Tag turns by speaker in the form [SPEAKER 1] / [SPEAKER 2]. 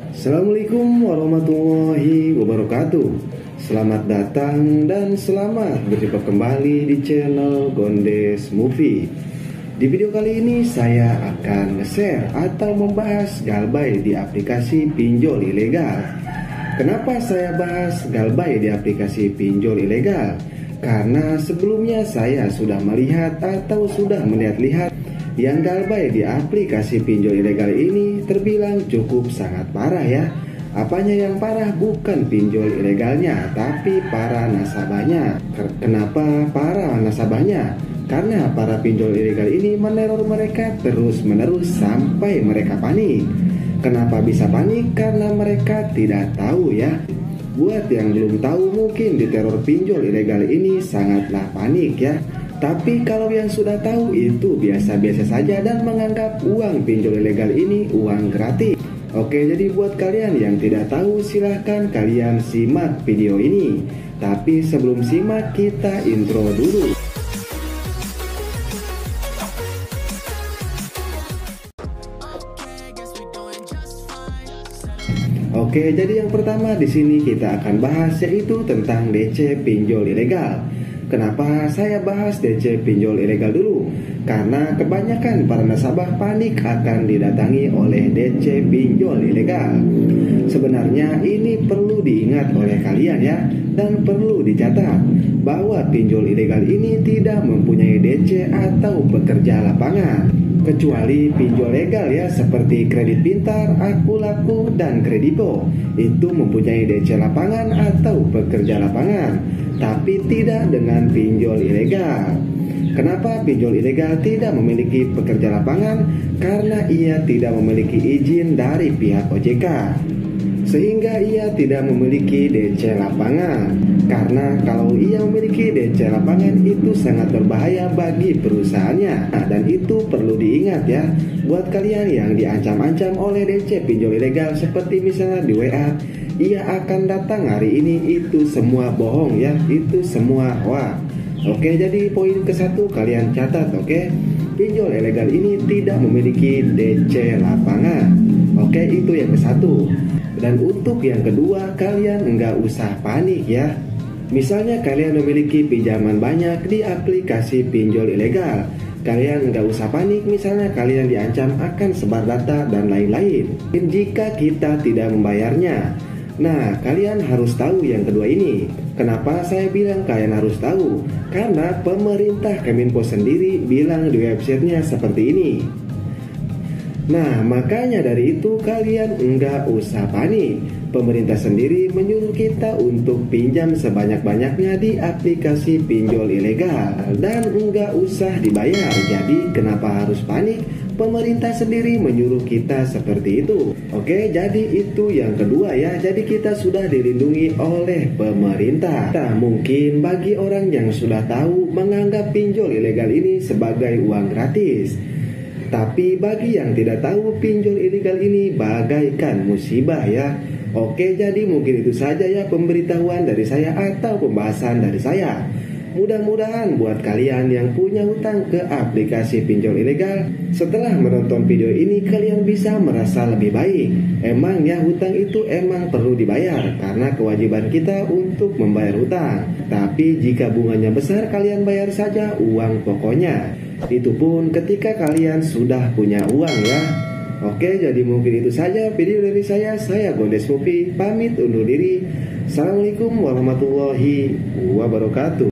[SPEAKER 1] Assalamualaikum warahmatullahi wabarakatuh. Selamat datang dan selamat berjumpa kembali di channel Gondes Movie. Di video kali ini saya akan nge-share atau membahas galbay di aplikasi pinjol ilegal. Kenapa saya bahas galbay di aplikasi pinjol ilegal? Karena sebelumnya saya sudah melihat atau sudah melihat yang galbay di aplikasi pinjol ilegal ini terbilang cukup sangat parah ya. Apanya yang parah? Bukan pinjol ilegalnya, tapi para nasabahnya. Kenapa para nasabahnya? Karena para pinjol ilegal ini meneror mereka terus-menerus sampai mereka panik. Kenapa bisa panik? Karena mereka tidak tahu ya. Buat yang belum tahu, mungkin diteror pinjol ilegal ini sangatlah panik ya. Tapi kalau yang sudah tahu itu biasa-biasa saja dan menganggap uang pinjol ilegal ini uang gratis. Oke, jadi buat kalian yang tidak tahu silahkan kalian simak video ini. Tapi sebelum simak kita intro dulu. Oke, jadi yang pertama di sini kita akan bahas yaitu tentang DC pinjol ilegal. Kenapa saya bahas DC pinjol ilegal dulu? Karena kebanyakan para nasabah panik akan didatangi oleh DC pinjol ilegal. Sebenarnya ini perlu diingat oleh kalian ya, dan perlu dicatat bahwa pinjol ilegal ini tidak mempunyai DC atau pekerja lapangan. Kecuali pinjol legal ya, seperti Kredit Pintar, Akulaku, dan Kredipo. Itu mempunyai DC lapangan atau pekerja lapangan, tapi tidak dengan pinjol ilegal. Kenapa pinjol ilegal tidak memiliki pekerja lapangan? Karena ia tidak memiliki izin dari pihak OJK, sehingga ia tidak memiliki DC lapangan. Karena kalau ia memiliki DC lapangan itu sangat berbahaya bagi perusahaannya. Dan itu perlu diingat ya, buat kalian yang diancam-ancam oleh DC pinjol ilegal, seperti misalnya di WA, ia akan datang hari ini, itu semua bohong ya, itu semua wah. Oke, jadi poin ke-1 kalian catat, oke. Pinjol ilegal ini tidak memiliki DC lapangan. Oke, itu yang ke-1. Dan untuk yang kedua, kalian nggak usah panik ya. Misalnya kalian memiliki pinjaman banyak di aplikasi pinjol ilegal, kalian nggak usah panik misalnya kalian diancam akan sebar data dan lain-lain jika kita tidak membayarnya. Nah, kalian harus tahu yang kedua ini. Kenapa saya bilang kalian harus tahu? Karena pemerintah Kominfo sendiri bilang di websitenya seperti ini. Nah, makanya dari itu kalian enggak usah panik. Pemerintah sendiri menyuruh kita untuk pinjam sebanyak-banyaknya di aplikasi pinjol ilegal dan enggak usah dibayar. Jadi kenapa harus panik? Pemerintah sendiri menyuruh kita seperti itu. Oke, jadi itu yang kedua ya. Jadi kita sudah dilindungi oleh pemerintah. Nah, mungkin bagi orang yang sudah tahu menganggap pinjol ilegal ini sebagai uang gratis. Tapi bagi yang tidak tahu, pinjol ilegal ini bagaikan musibah ya. Oke, jadi mungkin itu saja ya pemberitahuan dari saya atau pembahasan dari saya. Mudah-mudahan buat kalian yang punya hutang ke aplikasi pinjol ilegal, setelah menonton video ini kalian bisa merasa lebih baik. Emang ya, hutang itu emang perlu dibayar karena kewajiban kita untuk membayar hutang. Tapi jika bunganya besar, kalian bayar saja uang pokoknya. Itu pun ketika kalian sudah punya uang ya. Oke, jadi mungkin itu saja video dari saya. Saya Gondes Movie pamit undur diri. Assalamualaikum warahmatullahi wabarakatuh.